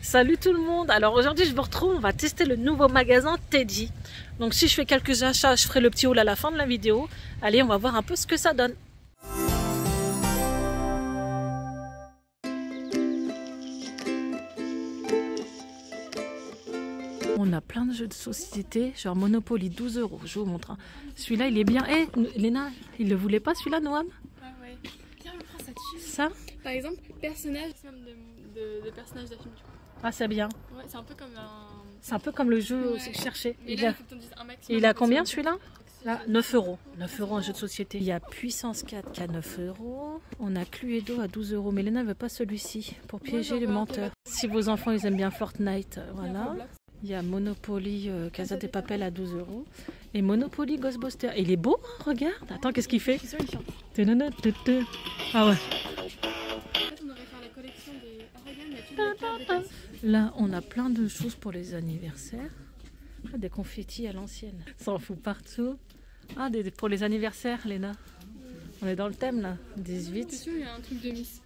Salut tout le monde. Alors aujourd'hui je vous retrouve, on va tester le nouveau magasin Teddy. Donc si je fais quelques achats, je ferai le petit haul à la fin de la vidéo. Allez, on va voir un peu ce que ça donne. On a plein de jeux de société, genre Monopoly 12 €. Je vous montre. Celui-là il est bien. Eh, Léna, il le voulait pas celui-là, Noam? Ah ouais. Tiens, on prend ça dessus. Ça? Par exemple, personnage de personnages de film. Ah, c'est bien. Ouais, c'est un peu comme un. C'est un peu comme le jeu que je cherchais. Et là, il faut que t'en dises un maximum. Et il a combien celui-là? Là, 9 €. 9 € un jeu de société. Il y a Puissance 4 qui a 9 €. On a Cluedo à 12 €. Mais Léna ne veut pas celui-ci pour piéger les menteurs. Si vos enfants ils aiment bien Fortnite, voilà. Il y a Monopoly Casa de Papel à 12 €. Et Monopoly Ghostbusters. Et il est beau, hein, regarde. Attends, qu'est-ce qu'il fait? Ah ouais. Là, on a plein de choses pour les anniversaires. Ah, des confettis à l'ancienne. Ça en fout partout. Ah, pour les anniversaires, Léna. On est dans le thème, là. 18. C'est sûr, il y a un truc de Miss.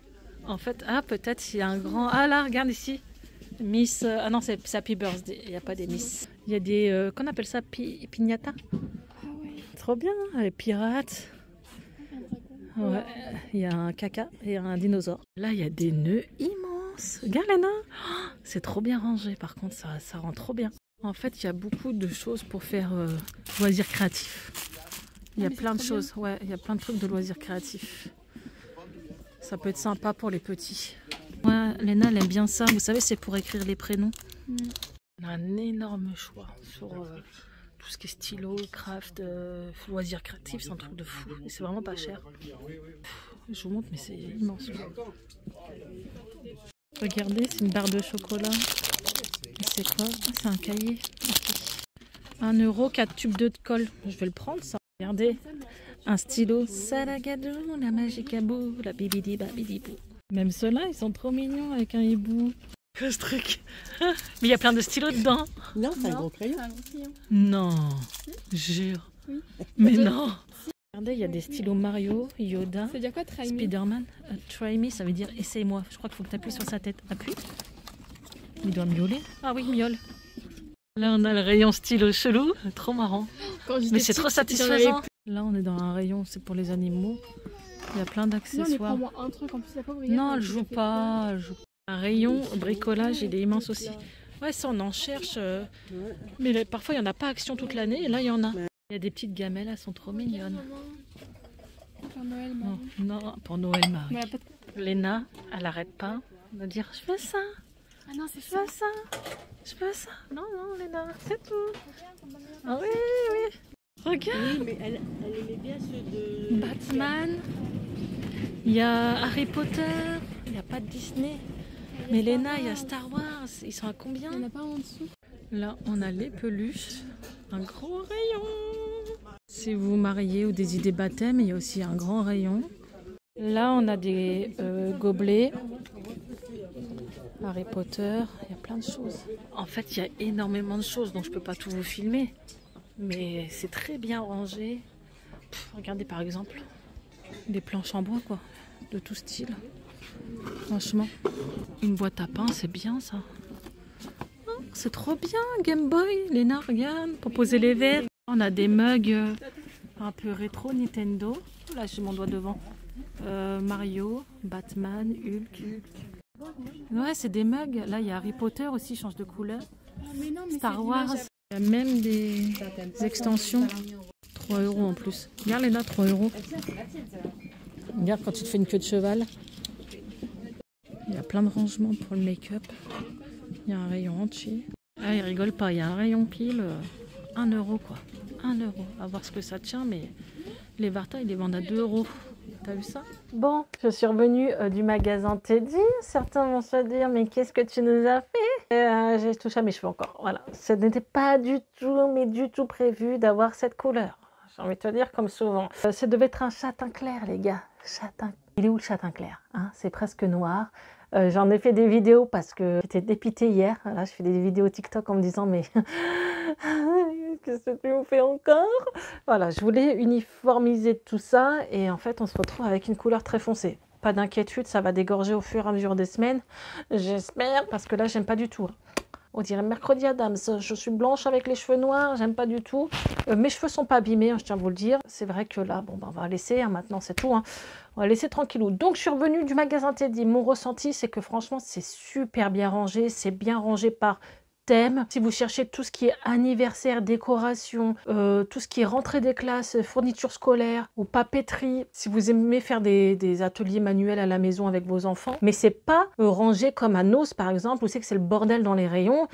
En fait, ah, peut-être il y a un grand... Ah, là, regarde ici. Miss... Ah non, c'est Happy Birthday. Il n'y a pas des Miss. Il y a des... qu'on appelle ça piñata. Ah ouais. Trop bien, hein, les pirates. Ouais, il y a un caca et un dinosaure. Là, il y a des nœuds immenses. Regarde, Léna. Oh, c'est trop bien rangé, par contre, ça rend trop bien. En fait, il y a beaucoup de choses pour faire loisirs créatifs. Il y a plein de choses, ouais, il y a plein de trucs de loisirs créatifs. Ça peut être sympa pour les petits. Ouais, Léna, elle aime bien ça. Vous savez, c'est pour écrire les prénoms. On a un énorme choix sur tout ce qui est stylo, craft, loisirs créatifs. C'est un truc de fou. Et c'est vraiment pas cher. Je vous montre, mais c'est immense. Regardez, c'est une barre de chocolat. C'est quoi? Ah, c'est un cahier. 1 €, 4 tubes de colle. Je vais le prendre, ça. Regardez. Un stylo. Salagadou, la magicabou, la bibidi babidibou. Même ceux-là, ils sont trop mignons avec un hibou. Que ce truc. Mais il y a plein de stylos dedans. Non, c'est un gros crayon. Non, jure. Oui. Mais non. Regardez, il y a des stylos Mario, Yoda, Ça veut dire quoi, try me? Spider-Man. Try me, ça veut dire essaye-moi. Je crois qu'il faut que tu appuies sur sa tête. Appuie. Il doit miauler. Ah oui, miaule. Là, on a le rayon stylo chelou. Trop marrant. Mais c'est trop satisfaisant. Là, on est dans un rayon, c'est pour les animaux. Il y a plein d'accessoires. Non, un truc en plus, la pauvre. Non, elle joue pas. Un rayon bricolage, il est immense aussi. Ouais, ça, on en cherche. Mais parfois, il n'y en a pas action toute l'année. Et là, il y en a. Il y a des petites gamelles, elles sont trop mignonnes. Pour Noël, non, non, pour Noël, Marie. Léna, elle n'arrête pas de dire je veux ça. Ah non, c'est Je veux ça. Je veux ça. Non, non, Léna, c'est tout. Ah oui, oui. Regarde. Oui, mais elle aimait bien ceux de... Batman. Il y a Harry Potter. Il n'y a pas de Disney. Mais Léna, il y a Star Wars. Ils sont à combien? Il n'y en a pas en dessous. Là, on a les peluches. Un gros rayon. Si vous vous mariez ou des idées baptême, il y a aussi un grand rayon. Là, on a des gobelets. Harry Potter. Il y a plein de choses. En fait, il y a énormément de choses, donc je ne peux pas tout vous filmer. Mais c'est très bien rangé. Regardez par exemple des planches en bois, quoi, de tout style. Franchement, une boîte à pain, c'est bien ça. Oh, c'est trop bien, Game Boy. Léna, regarde, pour poser les verres. On a des mugs un peu rétro Nintendo. Là, j'ai mon doigt devant. Mario, Batman, Hulk. Ouais, c'est des mugs. Là, il y a Harry Potter aussi, il change de couleur. Star Wars. Il y a même des extensions. 3 € en plus. Regarde Léna, 3 €. Regarde quand tu te fais une queue de cheval. Il y a plein de rangements pour le make-up. Il y a un rayon entier. Ah, il rigole pas. Il y a un rayon pile. 1 € quoi. 1 €. À voir ce que ça tient, mais les Varta, ils les vendent à 2 €. T'as vu ça? Bon, je suis revenue du magasin Teddy. Certains vont se dire, mais qu'est-ce que tu nous as fait? J'ai touché à mes cheveux encore. Voilà. Ce n'était pas du tout, mais du tout prévu d'avoir cette couleur. J'ai envie de te dire comme souvent. Ça devait être un châtain clair, les gars. Châtain. Il est où le châtain clair, hein? C'est presque noir. J'en ai fait des vidéos parce que j'étais dépitée hier. Là, je fais des vidéos TikTok en me disant, mais qu'est-ce que tu me fais encore? Voilà, je voulais uniformiser tout ça et en fait, on se retrouve avec une couleur très foncée. pas d'inquiétude, ça va dégorger au fur et à mesure des semaines. J'espère, parce que là, j'aime pas du tout. On dirait mercredi Adams, je suis blanche avec les cheveux noirs, j'aime pas du tout. Mes cheveux sont pas abîmés, hein, je tiens à vous le dire. C'est vrai que là, bon, ben, on va laisser, hein, maintenant c'est tout. Hein. On va laisser tranquillou. Donc je suis revenue du magasin Teddy. Mon ressenti, c'est que franchement, c'est super bien rangé. C'est bien rangé par thème. Si vous cherchez tout ce qui est anniversaire, décoration, tout ce qui est rentrée des classes, fourniture scolaire ou papeterie, si vous aimez faire des ateliers manuels à la maison avec vos enfants, mais c'est pas rangé comme à Nos par exemple, où c'est que c'est le bordel dans les rayons,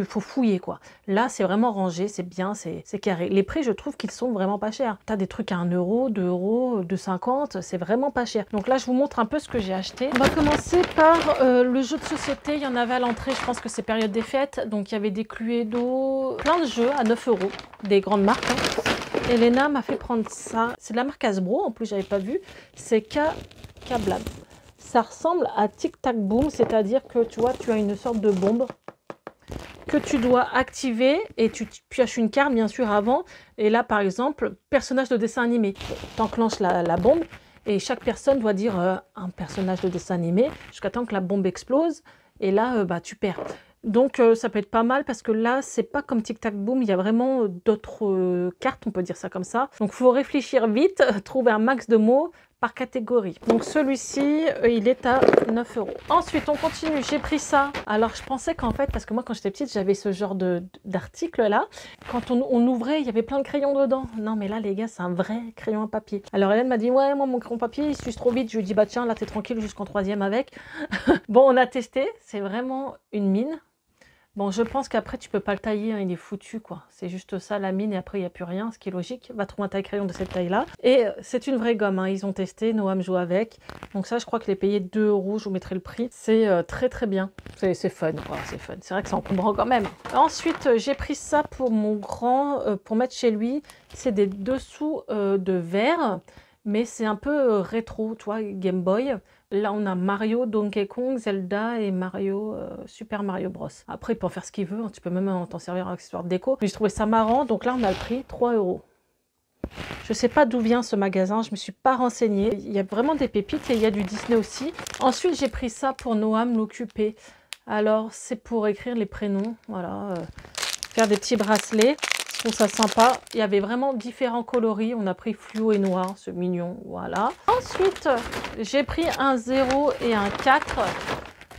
faut fouiller quoi. Là c'est vraiment rangé, c'est bien, c'est carré. Les prix je trouve qu'ils sont vraiment pas chers. T'as des trucs à 1 euro, 2 euros, 2,50, c'est vraiment pas cher. Donc là je vous montre un peu ce que j'ai acheté. On va commencer par le jeu de société, il y en avait à l'entrée, je pense que c'est période des fêtes, donc il y avait des Cluedo, plein de jeux à 9 euros, des grandes marques. Hein. Elena m'a fait prendre ça, c'est de la marque Hasbro, en plus j'avais pas vu, c'est K-Blab. Ça ressemble à Tic Tac Boom, c'est-à-dire que tu vois, tu as une sorte de bombe que tu dois activer et tu pioches une carte bien sûr avant. Et là par exemple, personnage de dessin animé. Tu enclenches la bombe et chaque personne doit dire un personnage de dessin animé jusqu'à temps que la bombe explose. Et là, bah, tu perds. Donc ça peut être pas mal parce que là, c'est pas comme Tic Tac Boom, il y a vraiment d'autres cartes, on peut dire ça comme ça. Donc il faut réfléchir vite, trouver un max de mots par catégorie. Donc celui-ci, il est à 9 euros. Ensuite, on continue. J'ai pris ça. Alors, je pensais qu'en fait, parce que moi, quand j'étais petite, j'avais ce genre d'article là. Quand on ouvrait, il y avait plein de crayons dedans. Non, mais là, les gars, c'est un vrai crayon à papier. Alors, Hélène m'a dit, ouais, moi, mon crayon papier, il s'use trop vite. Je lui ai dit, bah tiens, là, t'es tranquille jusqu'en 3e avec. Bon, on a testé. C'est vraiment une mine. Bon, je pense qu'après, tu peux pas le tailler, hein, il est foutu, quoi. C'est juste ça, la mine, et après, il n'y a plus rien, ce qui est logique. Va trouver un taille-crayon de cette taille-là. Et c'est une vraie gomme, hein. Ils ont testé, Noam joue avec. Donc ça, je crois que je l'ai payé 2 euros, je vous mettrai le prix. C'est très, très bien. C'est fun, quoi, c'est fun. C'est vrai que c'est encombrant quand même. Ensuite, j'ai pris ça pour mon grand, pour mettre chez lui. C'est des dessous de verre, mais c'est un peu rétro, tu vois, Game Boy. Là, on a Mario, Donkey Kong, Zelda et Mario, Super Mario Bros. Après, il peut en faire ce qu'il veut. Hein. Tu peux même t'en servir en accessoire de déco. Mais j'ai trouvé ça marrant. Donc là, on a le prix 3 euros. Je ne sais pas d'où vient ce magasin. Je ne me suis pas renseignée. Il y a vraiment des pépites et il y a du Disney aussi. Ensuite, j'ai pris ça pour Noam l'occuper. Alors, c'est pour écrire les prénoms. Voilà. Faire des petits bracelets. Je trouve ça sympa. Il y avait vraiment différents coloris. On a pris fluo et noir, c'est mignon. Voilà. Ensuite, j'ai pris un 0 et un 4.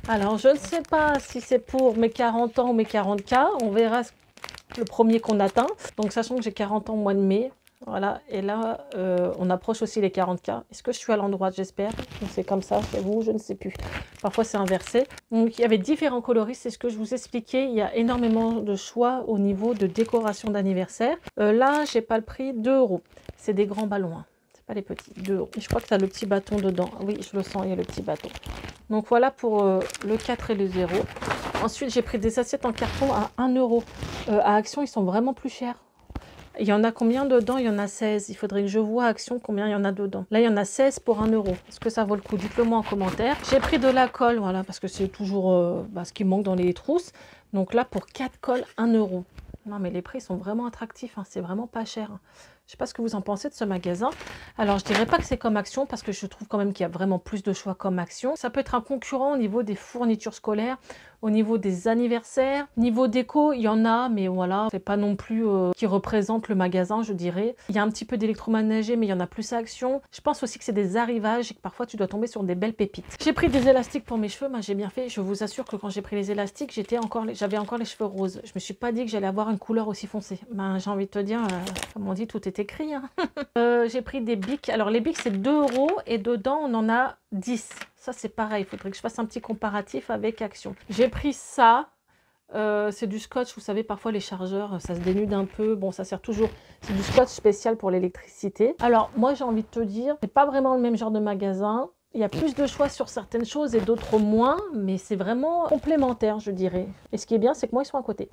Alors, je ne sais pas si c'est pour mes 40 ans ou mes 40K. On verra le premier qu'on atteint. Donc, sachant que j'ai 40 ans au mois de mai. Voilà. Et là, on approche aussi les 40K. Est-ce que je suis à l'endroit, j'espère? C'est comme ça, c'est vous, je ne sais plus. Parfois, c'est inversé. Donc, il y avait différents coloris. C'est ce que je vous expliquais. Il y a énormément de choix au niveau de décoration d'anniversaire. Là, j'ai pas le prix, 2 euros. C'est des grands ballons. Hein. C'est pas les petits, 2 euros. Et je crois que tu as le petit bâton dedans. Oui, je le sens, il y a le petit bâton. Donc, voilà pour le 4 et le 0. Ensuite, j'ai pris des assiettes en carton à 1 euro. À Action, ils sont vraiment plus chers. Il y en a combien dedans? Il y en a 16. Il faudrait que je vois à Action combien il y en a dedans. Là, il y en a 16 pour 1 euro. Est-ce que ça vaut le coup? Dites-le moi en commentaire. J'ai pris de la colle, voilà, parce que c'est toujours ce qui manque dans les trousses. Donc là, pour 4 colles, 1 euro. Non, mais les prix sont vraiment attractifs. Hein. C'est vraiment pas cher. Hein. Je ne sais pas ce que vous en pensez de ce magasin. Alors, je ne dirais pas que c'est comme Action parce que je trouve quand même qu'il y a vraiment plus de choix comme Action. Ça peut être un concurrent au niveau des fournitures scolaires, au niveau des anniversaires. Niveau déco, il y en a, mais voilà, c'est pas non plus qui représente le magasin, je dirais. Il y a un petit peu d'électroménager, mais il y en a plus à Action. Je pense aussi que c'est des arrivages et que parfois tu dois tomber sur des belles pépites. J'ai pris des élastiques pour mes cheveux, ben, j'ai bien fait. Je vous assure que quand j'ai pris les élastiques, j'avais encore les cheveux roses. Je me suis pas dit que j'allais avoir une couleur aussi foncée. Ben, j'ai envie de te dire, comme on dit, tout est écrit. Hein. J'ai pris des bics. Alors les bics, c'est 2 euros et dedans, on en a 10. Ça, c'est pareil. Il faudrait que je fasse un petit comparatif avec Action. J'ai pris ça. C'est du scotch. Vous savez, parfois, les chargeurs, ça se dénude un peu. Bon, ça sert toujours. C'est du scotch spécial pour l'électricité. Alors, moi, j'ai envie de te dire, c'est pas vraiment le même genre de magasin. Il y a plus de choix sur certaines choses et d'autres moins, mais c'est vraiment complémentaire, je dirais. Et ce qui est bien, c'est que moi, ils sont à côté.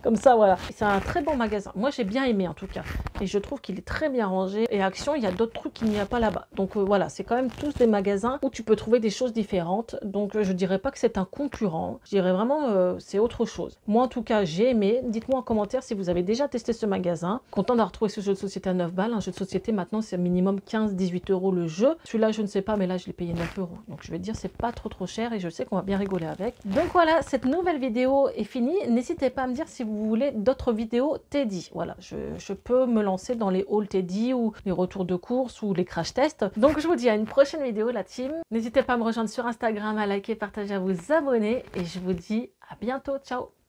Comme ça, voilà. C'est un très bon magasin. Moi, j'ai bien aimé, en tout cas. Et je trouve qu'il est très bien rangé. Et Action, il y a d'autres trucs qu'il n'y a pas là-bas. Donc, voilà, c'est quand même tous des magasins où tu peux trouver des choses différentes. Donc, je dirais pas que c'est un concurrent. Je dirais vraiment, c'est autre chose. Moi, en tout cas, j'ai aimé. Dites-moi en commentaire si vous avez déjà testé ce magasin. Content d'avoir trouvé ce jeu de société à 9 balles. Un jeu de société, maintenant, c'est minimum 15-18 euros le jeu. Celui-là, je ne sais pas, mais là, je l'ai payé 9 €. Donc je vais dire c'est pas trop cher et je sais qu'on va bien rigoler avec. Donc voilà, cette nouvelle vidéo est finie. N'hésitez pas à me dire si vous voulez d'autres vidéos Teddy. Voilà, je peux me lancer dans les hauls Teddy ou les retours de course ou les crash tests. Donc je vous dis à une prochaine vidéo la team. N'hésitez pas à me rejoindre sur Instagram, à liker, partager, à vous abonner et je vous dis à bientôt. Ciao.